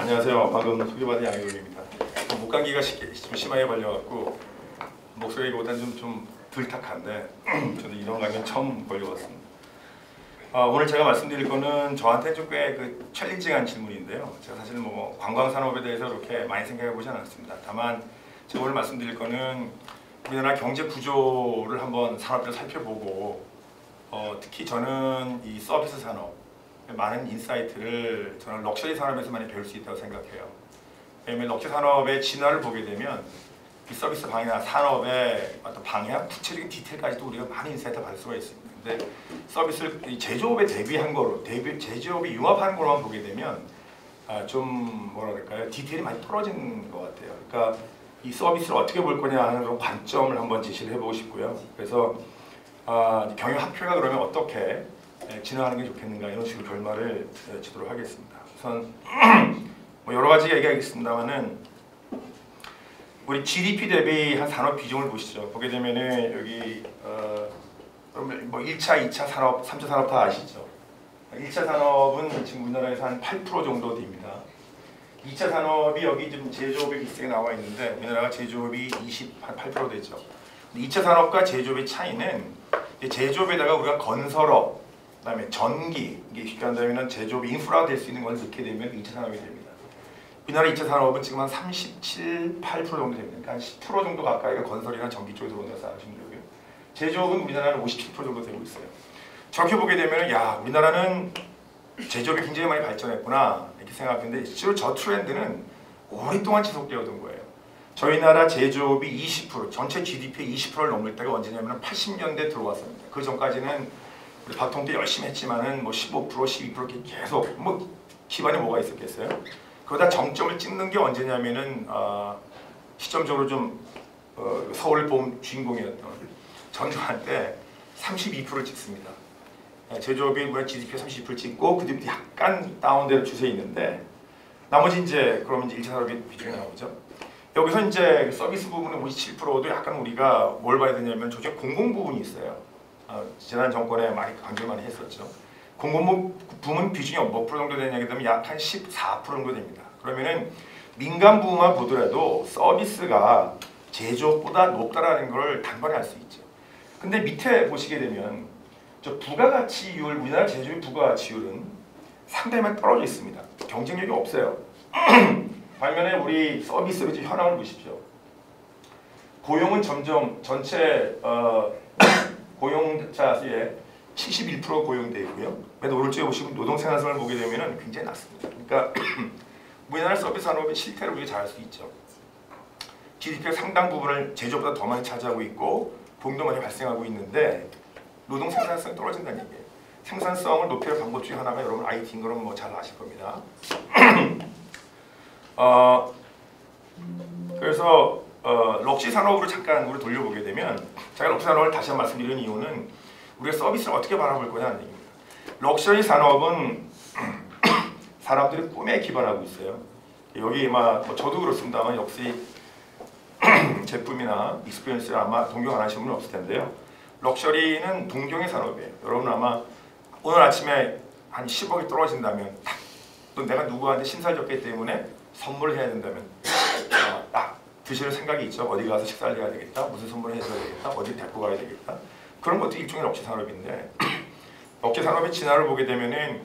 안녕하세요. 방금 소개받은 양효림입니다. 목감기가 좀 심하게 걸려갖고 목소리보다는 좀 덜탁한데 저도 이런 감기 처음 걸려봤습니다. 오늘 제가 말씀드릴 거는 저한테 좀 꽤 챌린징한 질문인데요. 제가 사실 뭐 관광 산업에 대해서 그렇게 많이 생각해 보지 않았습니다. 다만 제가 오늘 말씀드릴 거는 우리나라 경제 구조를 한번 산업을 살펴보고 특히 저는 이 서비스 산업 많은 인사이트를 저는 럭셔리 산업에서 많이 배울 수 있다고 생각해요. 왜냐하면 럭셔리 산업의 진화를 보게 되면 이 서비스 방향 산업의 어떤 방향, 구체적인 디테일까지도 우리가 많은 인사이트를 받을 수가 있습니다. 근데 서비스를 제조업에 대비한 거로, 제조업이 융합하는 거로만 보게 되면 좀 뭐라 그럴까요? 디테일이 많이 떨어지는 것 같아요. 그러니까 이 서비스를 어떻게 볼 거냐 하는 그런 관점을 한번 제시를 해보고 싶고요. 그래서 경영 학회가 그러면 어떻게 진행하는 게 좋겠는가 이런 식으로 결말을 주도록 하겠습니다. 우선 뭐 여러 가지 얘기하겠습니다만은 우리 GDP 대비 한 산업 비중을 보시죠. 보게 되면은 여기 뭐 1차, 2차 산업, 3차 산업 다 아시죠? 1차 산업은 지금 우리나라에서 한 8% 정도 됩니다. 2차 산업이 여기 지금 제조업이 비슷하게 나와 있는데 우리나라가 제조업이 28% 되죠. 2차 산업과 제조업의 차이는 제조업에다가 우리가 건설업 그다음에 전기, 이게 쉽게 한다면 제조업 인프라가 될 수 있는 걸 넣게 되면 2차 산업이 됩니다. 우리나라 2차 산업은 지금 한 37, 8% 정도 됩니다. 그러니까 한 10% 정도 가까이가 건설이나 전기 쪽에 들어온다고 생각하시면 되고요. 제조업은 우리나라는 57% 정도 되고 있어요. 저렇게 보게 되면 야, 우리나라는 제조업이 굉장히 많이 발전했구나 이렇게 생각했는데 실제로 저 트렌드는 오랫동안 지속되었던 거예요. 저희 나라 제조업이 20%, 전체 GDP의 20%를 넘을 때가 언제냐면 80년대 들어왔습니다. 그 전까지는 우리 박통도 열심히 했지만은 뭐 15%, 12% 이렇게 계속 뭐 기반이 뭐가 있었겠어요? 그러다 정점을 찍는 게 언제냐면은 시점적으로 좀 서울 봄 주인공이었던 전두환 때 32%를 찍습니다. 제조업이 뭐야 GDP 32% 찍고 그 뒤부터 약간 다운되는 추세에 있는데 나머지 이제 그러면 이제 1차 산업의 비중이 나오죠. 여기서 이제 서비스 부분은 57%도 약간 우리가 뭘 봐야 되냐면 저쪽에 공공 부분이 있어요. 지난 정권에 강조 많이 했었죠. 공공 부문 비중이 몇 프로 정도 되냐 하면 약 한 14% 정도 됩니다. 그러면은 민간 부문만 보더라도 서비스가 제조업보다 높다라는 걸 단번에 알 수 있죠. 근데 밑에 보시게 되면 저 부가가치율, 우리나라 제조업 부가가치율은 상당히 많이 떨어져 있습니다. 경쟁력이 없어요. 반면에 우리 서비스 현황을 보십시오. 고용은 점점 전체 고용자 수의 71% 고용되어 있고요. 그래도 오른쪽에 보시면 노동생산성을 보게 되면 굉장히 낮습니다. 그러니까 우리나라 서비스 산업의 실태를 우리가 잘 알 수 있죠. GDP의 상당 부분을 제조업보다 더 많이 차지하고 있고 보험도 많이 발생하고 있는데 노동 생산성이 떨어진다는 얘기예요. 생산성을 높이는 방법 중에 하나가 여러분 IT인 거는 뭐 잘 아실 겁니다. 그래서 럭셔리 산업으로 잠깐 우리 돌려보게 되면 제가 럭셔리 산업을 다시 한번 말씀드리는 이유는 우리가 서비스를 어떻게 바라볼 거냐는 얘기입니다. 럭셔리 산업은 사람들의 꿈에 기반하고 있어요. 여기 뭐 저도 그렇습니다만 역시 제품이나 익스피리언스를 아마 동경 안 하시는 분은 없을 텐데요. 럭셔리는 동경의 산업이에요. 여러분 아마 오늘 아침에 한 10억이 떨어진다면 또 내가 누구한테 신사를 줬기 때문에 선물을 해야 된다면 딱 드실 생각이 있죠. 어디 가서 식사를 해야 되겠다. 무슨 선물을 해줘야 되겠다. 어디 데리고 가야 되겠다. 그런 것도 일종의 럭셔리 산업인데 럭셔리 산업의 진화를 보게 되면은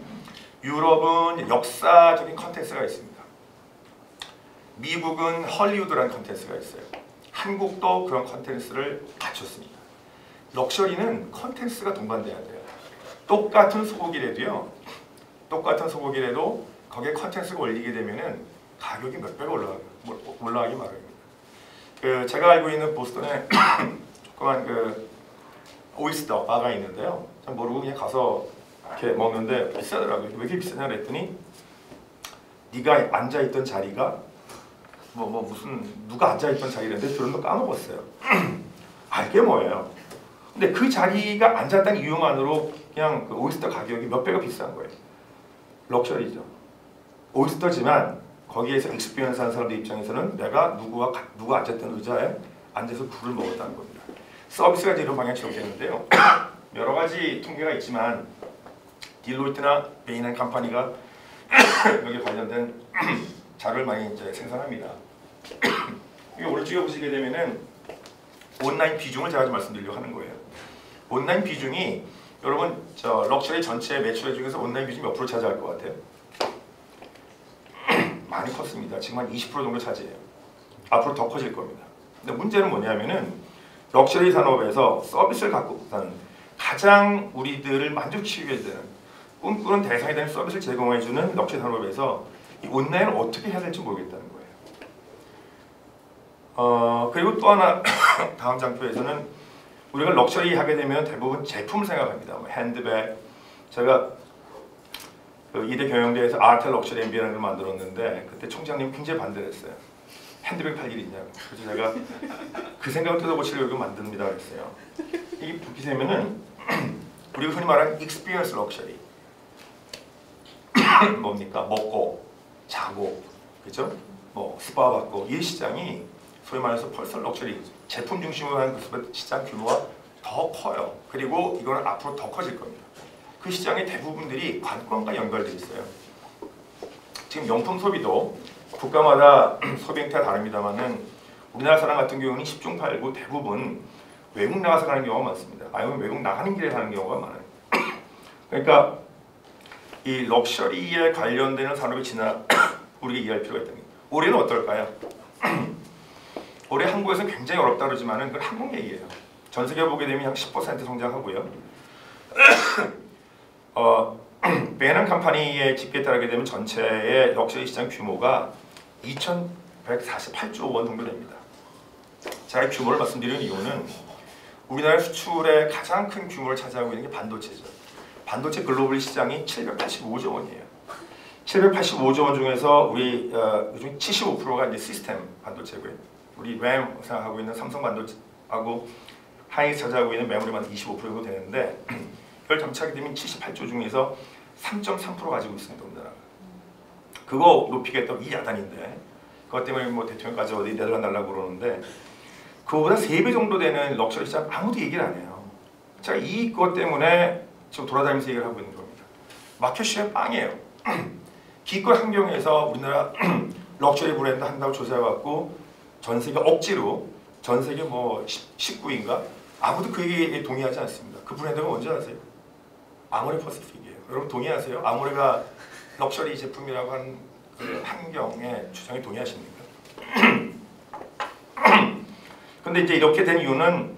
유럽은 역사적인 컨텐츠가 있습니다. 미국은 헐리우드라는 컨텐츠가 있어요. 한국도 그런 컨텐츠를 갖췄습니다. 럭셔리는 컨텐츠가 동반돼야 돼요. 똑같은 소고기라도요. 똑같은 소고기라도 거기에 컨텐츠가 올리게 되면은 가격이 몇 배가 올라가기 마련입니다. 제가 알고 있는 보스턴에 조그만 오이스터 바가 있는데요. 참 모르고 그냥 가서 이렇게 먹는데 비싸더라고요. 왜 이렇게 비싸냐 그랬더니 네가 앉아있던 자리가 무슨 누가 앉아있던 자리인데 들은 거 까먹었어요. 알게 뭐예요. 근데 그 자리가 앉았다는 이유만으로 그냥 그 오이스터 가격이 몇 배가 비싼 거예요. 럭셔리죠. 오이스터지만 거기에서 익스피리언스 하는 사람들 입장에서는 내가 누가 앉았던 의자에 앉아서 굴을 먹었다는 겁니다. 서비스가 이런 방향이 지속되는데요. 여러 가지 통계가 있지만 딜로이트나 베인앤 컴퍼니가 여기 관련된 자료를 많이 이제 생산합니다. 이 오른쪽에 보시게 되면은 온라인 비중을 제가 좀 말씀드리려고 하는 거예요. 온라인 비중이 여러분 저 럭셔리 전체 매출 중에서 온라인 비중이 몇 프로 차지할 것 같아요? 많이 컸습니다. 지금 한 20% 정도 차지해요. 앞으로 더 커질 겁니다. 근데 문제는 뭐냐면은 럭셔리 산업에서 서비스를 갖고 있는 가장 우리들을 만족시키기 위해 되는 꿈꾸는 대상이 되는 서비스를 제공해주는 럭셔리 산업에서 이 온라인을 어떻게 해야 될지 모르겠다는 거예요. 그리고 또 하나 다음 장표에서는 우리가 럭셔리 하게 되면 대부분 제품을 생각합니다. 뭐 핸드백, 제가 그 이대 경영대에서 아르텔 럭셔리 MBA라는 걸 만들었는데 그때 총장님 굉장히 반대를 했어요. 핸드백 팔 일이 있냐고. 그래서 제가 그 생각을 뜯어고치려고 이거 만듭니다 그랬어요. 이게 보시면은 우리가 흔히 말하는 익스피리언스 럭셔리 뭡니까? 먹고 자고 그죠? 뭐 스파 받고 이 시장이 소위 말해서 퍼스널 럭셔리 제품 중심으로 하는 그 시장 규모가 더 커요. 그리고 이거는 앞으로 더 커질 겁니다. 그 시장의 대부분들이 관광과 연결되어 있어요. 지금 명품 소비도 국가마다 소비 형태가 다릅니다만은 우리나라 사람 같은 경우는 10중 8구 대부분 외국 나가서 가는 경우가 많습니다. 아니면 외국 나가는 길에 가는 경우가 많아요. 그러니까 이 럭셔리에 관련되는 산업이 우리가 이해할 필요가 있다는 거예요. 올해는 어떨까요? 올해 한국에서 굉장히 어렵다 그러지만은 그건 한국 얘기예요. 전 세계 보게 되면 약 10% 성장하고요. 베난 컴퍼니의 집계에 따르게 되면 전체의 럭셔리 시장 규모가 2,148조 원 정도 됩니다. 제가 규모를 말씀드리는 이유는 우리나라 수출의 가장 큰 규모를 차지하고 있는 게 반도체죠. 반도체 글로벌 시장이 785조 원이에요. 785조 원 중에서 우리 요즘 75%가 이제 시스템 반도체고요. 우리 램 생각하고 있는 삼성 반도체하고 하이닉스 차지하고 있는 메모리만 25% 정도 되는데 이걸 점차게 되면 78조 중에서 3.3% 가지고 있습니다. 우리나라가. 그거 높이겠다고 이 야단인데 그것 때문에 뭐 대통령까지 어디 내려달라고 그러는데 그거보다 3배 정도 되는 럭셔리 시장 아무도 얘기를 안 해요. 제가 이것 때문에 지금 돌아다니면서 얘기를 하고 있는 겁니다. 마켓시ェ어 빵이에요. 기껏 환경에서 우리나라 럭셔리 브랜드 한다고 조사해갖고 전 세계 억지로 전 세계 뭐 19인가 아무도 그 얘기에 동의하지 않습니다. 그 브랜드가 뭔지 아세요? 아모레 퍼시픽이에요. 여러분 동의하세요? 아모레가 럭셔리 제품이라고 하는 그 환경의 주장에 동의하십니까? 근데 이제 이렇게 된 이유는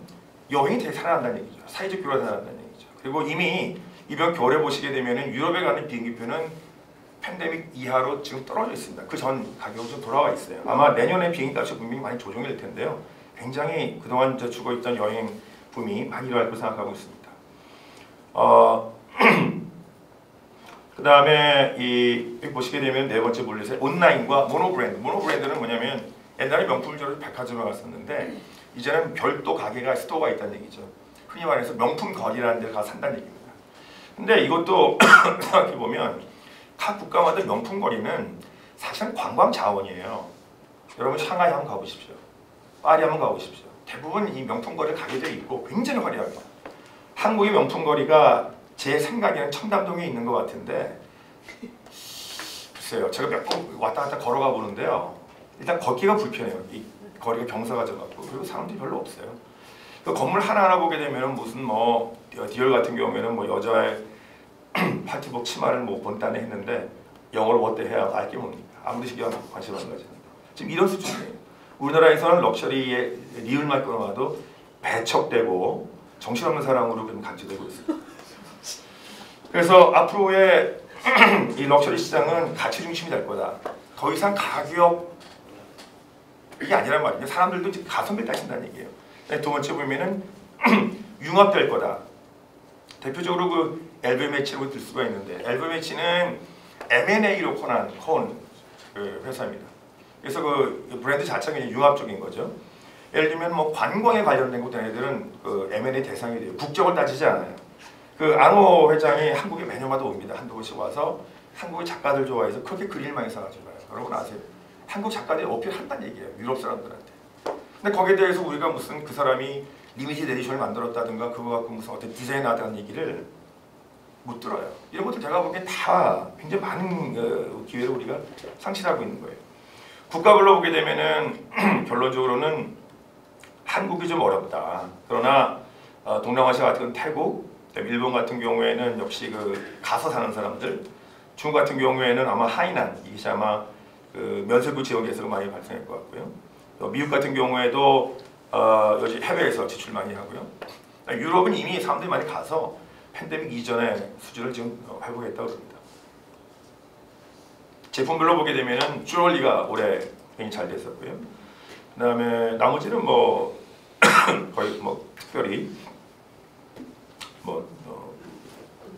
여행이 되게 살아난다는 얘기죠. 사회적 교류가 살아난다는 얘기죠. 그리고 이미 이번 겨울에 보시게 되면은 유럽에 가는 비행기표는 팬데믹 이하로 지금 떨어져 있습니다. 그 전 가격은 좀 돌아와 있어요. 아마 내년에 비행기값이 분명히 많이 조정이 될 텐데요. 굉장히 그동안 죽어있던 여행 붐이 많이 일어날 거라고 생각하고 있습니다. 그 다음에 보시게 되면 네 번째 분류세 온라인과 모노브랜드. 모노브랜드는 뭐냐면 옛날에 명품주로 백화점에 갔었는데 이제는 별도 가게가 스토어가 있다는 얘기죠. 흔히 말해서 명품 거리라는 데를 가서 산다는 얘기입니다. 근데 이것도 생각해 보면 각 국가마다 명품 거리는 사실은 관광 자원이에요. 여러분 샹하이 한번 가보십시오. 파리 한번 가보십시오. 대부분 이 명품 거리를 가게 돼 있고 굉장히 화려합니다. 한국의 명품 거리가 제 생각에는 청담동에 있는 것 같은데 글쎄요. 제가 몇 번 왔다 갔다 걸어가 보는데요. 일단 걷기가 불편해요. 이 거리가 경사가 져갖고 그리고 사람들이 별로 없어요. 그 건물 하나하나 보게 되면 무슨 뭐 디올 같은 경우에는 뭐 여자의 파티복 치마를 뭐 본단에 했는데 영어를 어때 해야 알게 뭡니까? 아무리 신경 관심 안 가지는 지금 이런 수준이에요. 우리나라에서는 럭셔리의 리을만 끊어봐도 배척되고 정신없는 사람으로 간주되고 있습니다. 그래서 앞으로의 이 럭셔리 시장은 가치 중심이 될 거다. 더 이상 가격이 아니란 말이에요. 사람들도 이제 가성비 따진다는 얘기예요. 두 번째 보면은 융합될 거다. 대표적으로 그 LV매치로 들 수가 있는데 LV매치는 M&A로 커온 그 회사입니다. 그래서 그 브랜드 자체가 융합적인 거죠. 예를 들면 뭐 관광에 관련된 것도 애들은 그 M&A 대상이 돼요. 국적을 따지지 않아요. 그 안호 회장이 한국에 매년마다 옵니다. 한두 번씩 와서 한국의 작가들 좋아해서 그렇게 그림을 많이 사가지고 가요. 여러분 아세요? 한국 작가들이 어필한다는 얘기예요. 유럽 사람들한테. 근데 거기에 대해서 우리가 무슨 그 사람이 리미티드 에디션을 만들었다든가 그거 갖고 무슨 어떤 디자인 하다는 얘기를 못 들어요. 이런 것들 제가 보기엔 다 굉장히 많은 기회를 우리가 상실하고 있는 거예요. 국가별로 보게 되면은 결론적으로는 한국이 좀 어렵다. 그러나 동남아시아 같은 태국, 일본 같은 경우에는 역시 그 가서 사는 사람들, 중국 같은 경우에는 아마 하이난, 이것이 아마 그 면세부 지역에서 많이 발생할 것 같고요. 또 미국 같은 경우에도 요즘 해외에서 지출 많이 하고요. 유럽은 이미 사람들이 많이 가서 팬데믹 이전의 수준을 지금 회복했다고 합니다. 제품별로 보게 되면은 쭈얼리가 올해 굉장히 잘 됐었고요. 그다음에 나머지는 뭐 거의 뭐 특별히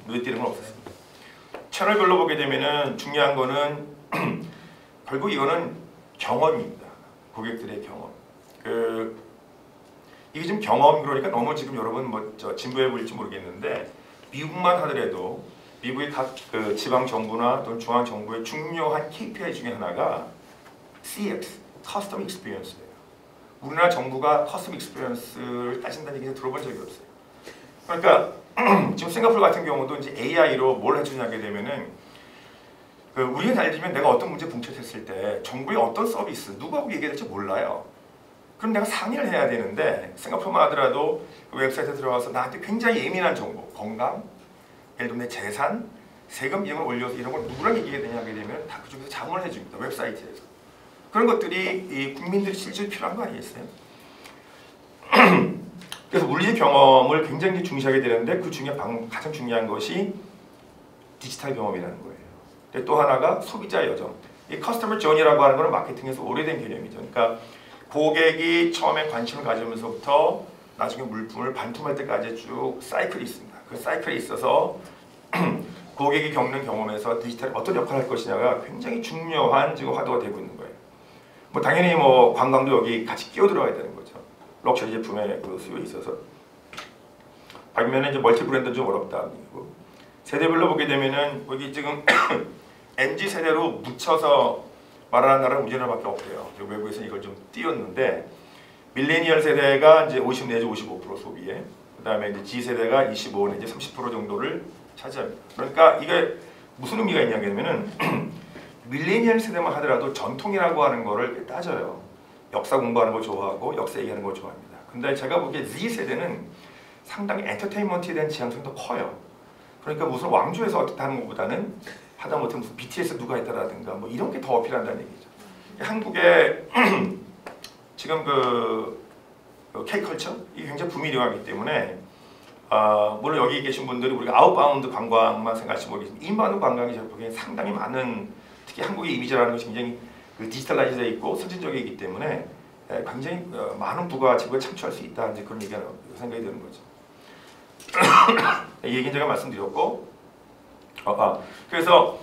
눈에 띄는 건 없었습니다. 채널별로 보게 되면은 중요한 거는 결국 이거는 경험입니다. 고객들의 경험. 이게 좀 경험 그러니까 너무 지금 여러분 진부해 보일지 모르겠는데 미국만 하더라도 미국의 각 그 지방 정부나 또는 중앙 정부의 중요한 KPI 중에 하나가 CX, Customer Experience예요. 우리나라 정부가 Customer Experience를 따진다는 얘기는 들어본 적이 없어요. 그러니까 지금 싱가포르 같은 경우도 이제 AI로 뭘 해주냐게 되면은 우리가 잘 들면 내가 어떤 문제 봉착했을 때 정부의 어떤 서비스 누구하고 얘기해야 될지 몰라요. 그럼 내가 상의를 해야 되는데 싱가포르만 하더라도 그 웹사이트에 들어가서 나한테 굉장히 예민한 정보, 건강, 예를 들면 내 재산, 세금 이런 걸 올려서 이런 걸 누구랑 얘기해야 되냐게 되면 다 그쪽에서 자문을 해줍니다. 웹사이트에서. 그런 것들이 이 국민들이 실제로 필요한 거 아니겠어요? 그래서 물리적 경험을 굉장히 중시하게 되는데 그 중에 가장 중요한 것이 디지털 경험이라는 거예요. 근데 또 하나가 소비자 여정. 이 커스터머 저니라고 하는 것은 마케팅에서 오래된 개념이죠. 그러니까 고객이 처음에 관심을 가지면서부터 나중에 물품을 반품할 때까지 쭉 사이클이 있습니다. 그 사이클에 있어서 고객이 겪는 경험에서 디지털이 어떤 역할을 할 것이냐가 굉장히 중요한 지금 화두가 되고 있는 거예요. 뭐 당연히 뭐 관광도 여기 같이 끼어 들어가야 되는 거죠. 럭셔리 제품의 그 수요에 있어서. 반면에 이제 멀티 브랜드는 좀 어렵다. 세대별로 보게 되면은 여기 지금 MZ 세대로 묻혀서 말하는 나라는 우리나라밖에 없대요. 외국에서 이걸 좀 띄웠는데 밀레니얼 세대가 이제 50 내지 55% 소비에, 그다음에 이제 G 세대가 25 내지 30% 정도를 차지합니다. 그러니까 이게 무슨 의미가 있냐면은 밀레니얼 세대만 하더라도 전통이라고 하는 거를 따져요. 역사 공부하는 걸 좋아하고 역사 얘기하는 걸 좋아합니다. 근데 제가 보기에 Z 세대는 상당히 엔터테인먼트에 대한 지향성이 더 커요. 그러니까 무슨 왕조에서 어떻게 하는 것보다는 하다못해 무슨 BTS 누가 있다라든가 뭐 이런 게 더 어필한다는 얘기죠. 한국의 지금 그 K컬처 이게 굉장히 붐이 일어나기 때문에 물론 여기 계신 분들이 우리가 아웃바운드 관광만 생각하시면 모르겠지만 인바운드 관광이 제가 보기엔 상당히 많은, 특히 한국의 이미지라는 것이 굉장히 그 디지털라이즈되어 있고 선진적이기 때문에 굉장히 많은 부가가치가 창출할 수 있다, 이제 그런 얘기가 생각이 드는 거죠. 이 얘기는 제가 말씀드렸고, 그래서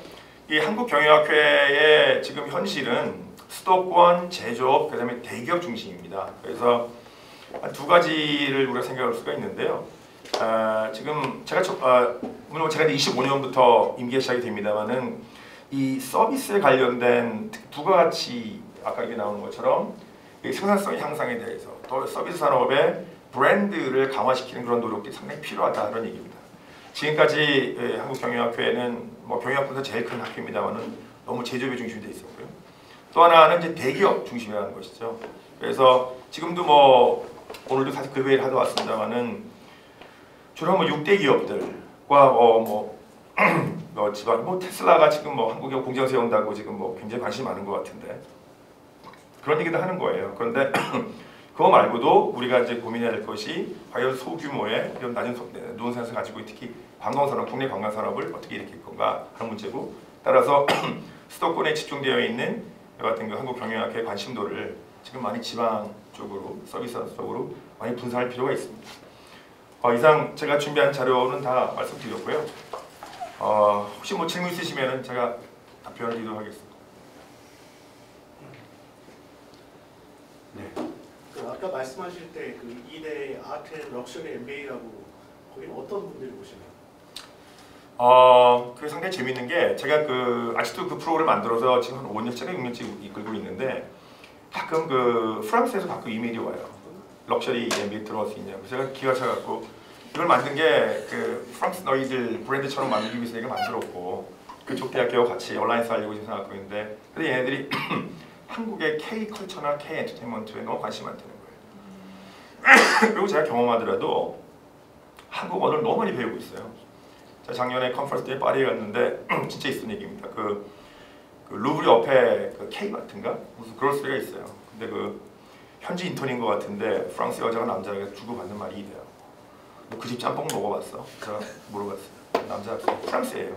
이 한국경영학회의 지금 현실은 수도권, 제조업, 그다음에 대기업 중심입니다. 그래서 두 가지를 우리가 생각할 수가 있는데요. 지금 제가 물론 제가 25년부터 임기가 시작이 됩니다만은 이 서비스에 관련된 부가가치, 아까 이게 나오는 것처럼 생산성 향상에 대해서 또 서비스 산업의 브랜드를 강화시키는 그런 노력이 상당히 필요하다, 그런 얘기입니다. 지금까지 한국경영학회는 뭐 경영학부에서 제일 큰 학회입니다만은 너무 제조업이 중심이 돼 있었고요. 또 하나는 이제 대기업 중심이라는 것이죠. 그래서 지금도 뭐 오늘도 사실 그 회의를 하다 왔습니다만은 주로 뭐 6대 기업들과 지방 테슬라가 지금 뭐 한국에 공장 세운다고 지금 뭐 굉장히 관심이 많은 것 같은데 그런 얘기도 하는 거예요. 그런데 그거 말고도 우리가 이제 고민해야 될 것이 과연 소규모의 이런 낮은 노동 생산을 가지고 특히 관광산업, 국내 관광산업을 어떻게 일으킬 건가 하는 문제고, 따라서 수도권에 집중되어 있는 같은 그 한국경영학회 관심도를 지금 많이 지방 쪽으로, 서비스 쪽으로 많이 분산할 필요가 있습니다. 이상 제가 준비한 자료는 다 말씀드렸고요. 혹시 뭐 질문 있으시면 제가 답변을 드리도록 하겠습니다. 네. 아까 말씀하실 때 그 2대 아트 앤 럭셔리 MBA라고 거기는 어떤 분들이 오시나요? 그게 상당히 재밌는 게 제가 아직도 그 프로그램을 만들어서 지금 한 5년째, 6년째 이끌고 있는데 가끔 프랑스에서 가끔 이메일이 와요. 럭셔리 MBA 들어갈 수 있냐고. 제가 기가 차갖고 이걸 만든 게 프랑스 너희들 브랜드처럼 만들기 위해서 내가 만들었고 그쪽 대학교와 같이 얼라이언스 하려고 생각하고 있는데 근데 얘네들이 한국의 K 컬처나 K 엔터테인먼트에 너무 관심이 많다는 거예요. 그리고 제가 경험하더라도 한국 언어를 너무 많이 배우고 있어요. 제가 작년에 컨퍼런스 때에 파리에 갔는데 진짜 있었던 얘기입니다. 그 루브리 옆에 그 K 마트인가 무슨 그로스리가 있어요. 근데 그 현지 인턴인 것 같은데 프랑스 여자가 남자에게 주고받는 말이 이래요. 너 그 집 짬뽕 먹어봤어? 제가 물어봤어요. 남자 프랑스예요.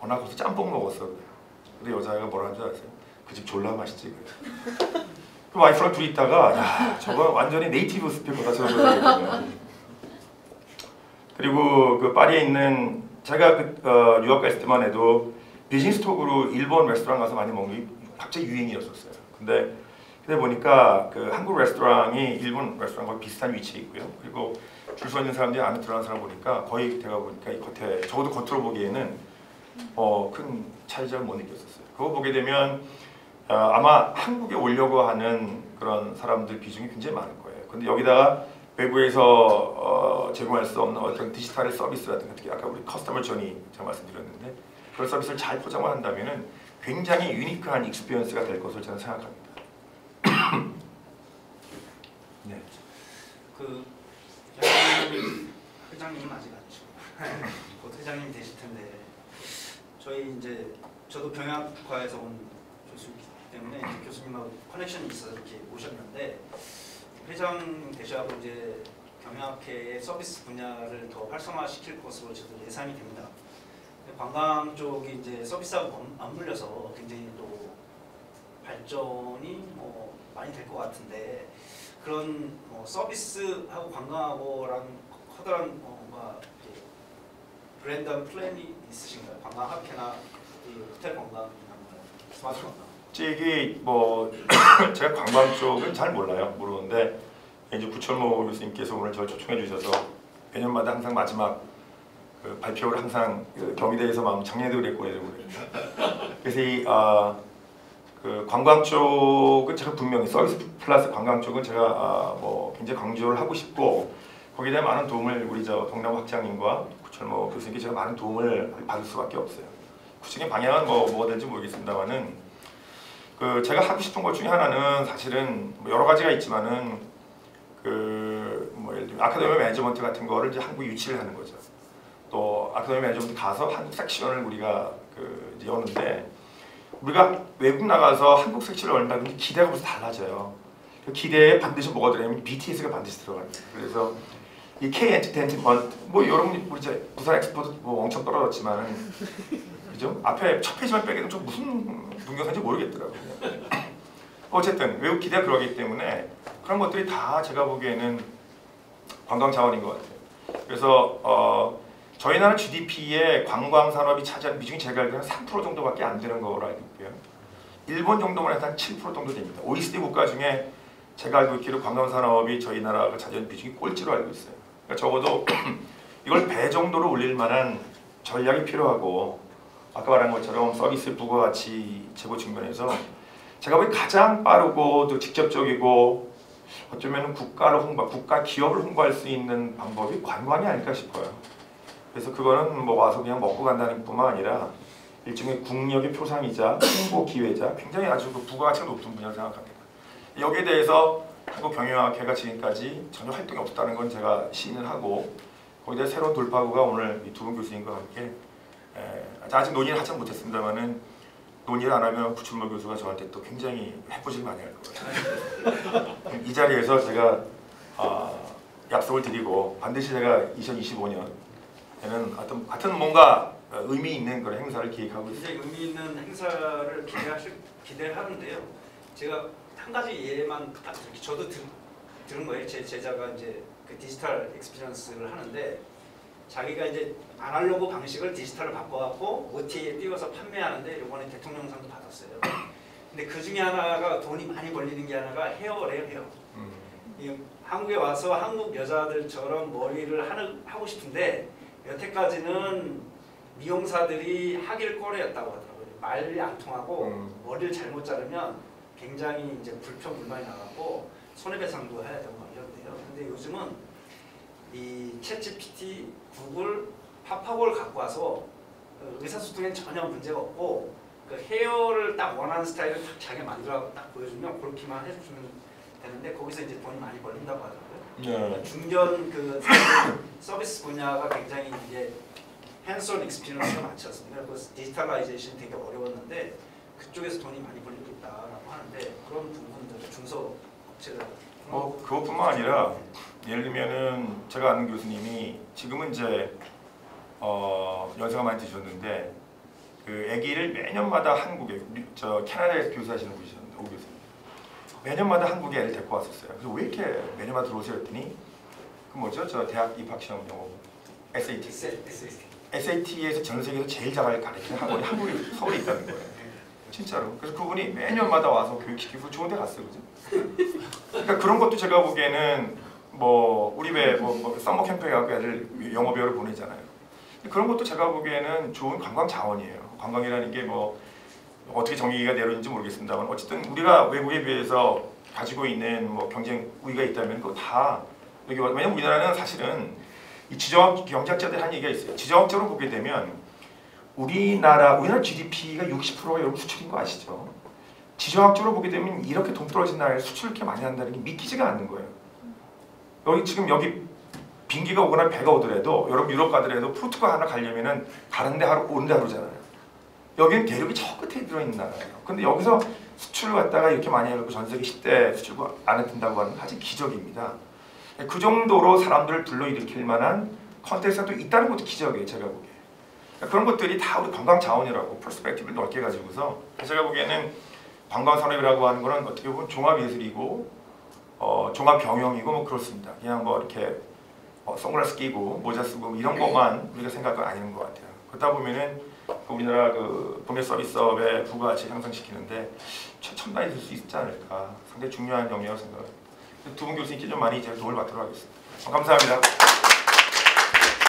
나 거기서 짬뽕 먹었어. 그래요. 근데 여자애가 뭐라는 줄 아세요? 그 집 졸라 맛있지. 그래요. 그 와이프랑 둘이 있다가 야 저거 완전히 네이티브 스피커다 저거 얘기해요. 그리고 그 파리에 있는 제가 유학 갔을 때만 해도 비즈니스톡으로 일본 레스토랑 가서 많이 먹는 게 갑자기 유행이었었어요. 근데 보니까 그 한국 레스토랑이 일본 레스토랑과 비슷한 위치에 있고요. 그리고 줄 서 있는 사람들이 안에 들어가는 사람 보니까 거의 제가 보니까 이 겉에 적어도 겉으로 보기에는 큰 차이점을 못 느꼈었어요. 그거 보게 되면 아마 한국에 오려고 하는 그런 사람들 비중이 굉장히 많을 거예요. 근데 여기다가 외부에서 제공할 수 없는 어떤 디지털 서비스라든가 특히 아까 우리 커스터머 저니 제가 말씀드렸는데 그런 서비스를 잘 포장을 한다면은 굉장히 유니크한 익스피리언스가 될 것으로 저는 생각합니다. 네. 그 회장님 아직 아니시고 곧 회장님 되실 텐데 저도 경영학과에서 온 교수이기 때문에 이제 교수님하고 커넥션이 있어서 이렇게 모셨는데 회장 되셔서 이제 경영학회의 서비스 분야를 더 활성화시킬 것으로 저도 예상이 됩니다. 관광 쪽이 이제 서비스하고 맞물려서 굉장히 또 발전이 많이 될 것 같은데 그런 서비스하고 관광하고랑 커다란 뭔가 브랜드 플랜이 있으신가요? 관광학회나 호텔 관광이나 스마트 관광. 이게 제가 관광 쪽은 잘 몰라요. 모르는데 이제 구철모 교수님께서 오늘 저를 초청해 주셔서 매년마다 항상 마지막 그 발표를 항상 경희대에서 작년에도 그랬고 예전에도 그랬고 그래서 그 관광 쪽은 제가 분명히 서비스 플러스 관광 쪽은 제가 굉장히 강조를 하고 싶고 거기에 대한 많은 도움을 우리 동남아 학장님과 구철모 교수님께 제가 많은 도움을 받을 수밖에 없어요. 구체적인 방향은 뭐가 될지 모르겠습니다만은 그 제가 하고 싶은 것 중에 하나는 사실은 여러 가지가 있지만은 예를 들면 아카데미 매니지먼트 같은 거를 이제 한국에 유치를 하는 거죠. 또 아카데미 매니지먼트 가서 한국 섹션을 우리가 이제 여는데 우리가 외국 나가서 한국 섹션을 열다면 기대가 벌써 달라져요. 그 기대에 반드시 뭐가 들어가면 BTS가 반드시 들어갑니다. 그래서 이 K 엔터테인먼트 여러분 우리 이제 부산 엑스포도 엄청 떨어졌지만은 그죠? 앞에 첫 페이지만 빼기는 좀 무슨 동영상인지 모르겠더라고요. 어쨌든 외국 기대가 그러기 때문에 그런 것들이 다 제가 보기에는 관광 자원인 것 같아요. 그래서 저희 나라 GDP의 관광 산업이 차지하는 비중이 제가 알기로는 3% 정도밖에 안 되는 거로 알고 있고요. 일본 정도만 해도 한 7% 정도 됩니다. OECD 국가 중에 제가 알고 있기로 관광 산업이 저희 나라가 차지하는 비중이 꼴찌로 알고 있어요. 그러니까 적어도 이걸 배 정도로 올릴 만한 전략이 필요하고 아까 말한 것처럼 서비스 부가가치 제고 측면에서 제가 보기 가장 빠르고 또 직접적이고 어쩌면 국가 기업을 홍보할 수 있는 방법이 관광이 아닐까 싶어요. 그래서 그거는 와서 그냥 먹고 간다는 뿐만 아니라 일종의 국력의 표상이자 홍보 기회자 굉장히 아주 부가가치가 높은 분야라고 생각합니다. 여기에 대해서 한국 경영학회가 지금까지 전혀 활동이 없었다는 건 제가 시인을 하고 거기다 새로운 돌파구가 오늘 이 두 분 교수님과 함께 아직 논의를 하지 못했습니다만은 논의를 안 하면 구춘모 교수가 저한테 또 굉장히 해코지를 많이 할 것 같아요. 이 자리에서 제가 약속을 드리고 반드시 제가 2025년에는 하여튼 뭔가 의미 있는 그런 행사를 기획하고 있습니다. 굉장히 의미 있는 행사를 기대하는데요. 제가 한 가지 예만 저도 들은 거예요. 제 제자가 이제 그 디지털 익스피리언스를 하는데 자기가 이제 아날로그 방식을 디지털로 바꿔갖고 OTA에 띄워서 판매하는데 이번에 대통령상도 받았어요. 근데 그 중에 하나가 돈이 많이 벌리는 게 하나가 헤어래요, 헤어. 한국에 와서 한국 여자들처럼 머리를 하고 싶은데 여태까지는 미용사들이 하길 꺼려였다고 하더라고요. 말이 안 통하고 머리를 잘못 자르면 굉장히 이제 불평불만이 나가고 손해배상도 해야 되고 이런데요. 근데 요즘은 이 챗GPT, 구글, 파파고를 갖고 와서 의사소통에 전혀 문제가 없고 그 헤어를 딱 원하는 스타일을 딱 자기가 만들어갖고 딱 보여주면 그렇게만 해주면 되는데 거기서 이제 돈이 많이 벌린다고 하더라고요. 네. 중견 그 서비스 분야가 굉장히 이제 핸즈온 익스피리언스가 많지 않습니까? 그래서 디지털라이제이션 되게 어려웠는데 그쪽에서 돈이 많이 벌리고 있다라고 하는데 그런 부분들 중소업체들 그것뿐만 아니라 예를 들면은 제가 아는 교수님이 지금은 이제 연세가 많이 드셨는데 그 아기를 매년마다 한국에 저 캐나다에서 교수하시는 분이셨는데 오 교수님 매년마다 한국에 애를 데리고 왔었어요. 그래서 왜 이렇게 매년마다 들어오세요 했더니 그 뭐죠? 저 대학 입학 시험 영어 SAT에서 전 세계에서 제일 잘 가르치는 학원이 한국에 서울에 있다는 거예요. 진짜로. 그래서 그분이 매년마다 와서 교육시키고 좋은 데 갔어요. 그죠? 그러니까 그런 것도 제가 보기에는 뭐 우리 뭐 서머 캠프에 가고 애들 영어 배우러 보내잖아요. 그런 것도 제가 보기에는 좋은 관광 자원이에요. 관광이라는 게 뭐 어떻게 정의가 내려진지 모르겠습니다만 어쨌든 우리가 외국에 비해서 가지고 있는 뭐 경쟁 우위가 있다면 그거 다 여기 왜냐면 우리나라는 사실은 이 지정학 경제학자들 한 얘기가 있어요. 지정학적으로 보게 되면 우리나라 GDP가 60%가 여러분 수출인 거 아시죠? 지정학적으로 보게 되면 이렇게 돈 떨어진 나라에 수출을 이렇게 많이 한다는 게 믿기지가 않는 거예요. 여기 빙기가 오거나 배가 오더라도 여러분 유럽 가더라도 포트가 하나 가려면은 가는데 하루 오는데 하루잖아요. 여기는 대륙이 저 끝에 들어있는 나라예요. 근데 여기서 수출을 갖다가 이렇게 많이 해갖고 전 세계 10대 수출국 안에 든다고 하는 건 아직 기적입니다. 그 정도로 사람들을 불러일으킬 만한 컨텐츠가 또 있다는 것도 기적이에요. 제가 보기에. 그런 것들이 다 우리 관광 자원이라고 퍼스펙티브를 넓게 가지고서 제가 보기에는 관광 산업이라고 하는 거는 어떻게 보면 종합 예술이고 종합 경영이고 뭐 그렇습니다. 그냥 뭐 이렇게 선글라스 끼고 모자 쓰고 이런 것만 우리가 생각은 아닌 것 같아요. 그러다 보면은 우리나라 그 공개 서비스업의 부가가치 향상시키는데 최첨단이 될 수 있지 않을까 상당히 중요한 영역이라고 생각합니다. 두 분 교수님께 좀 많이 제가 도움을 받도록 하겠습니다. 감사합니다.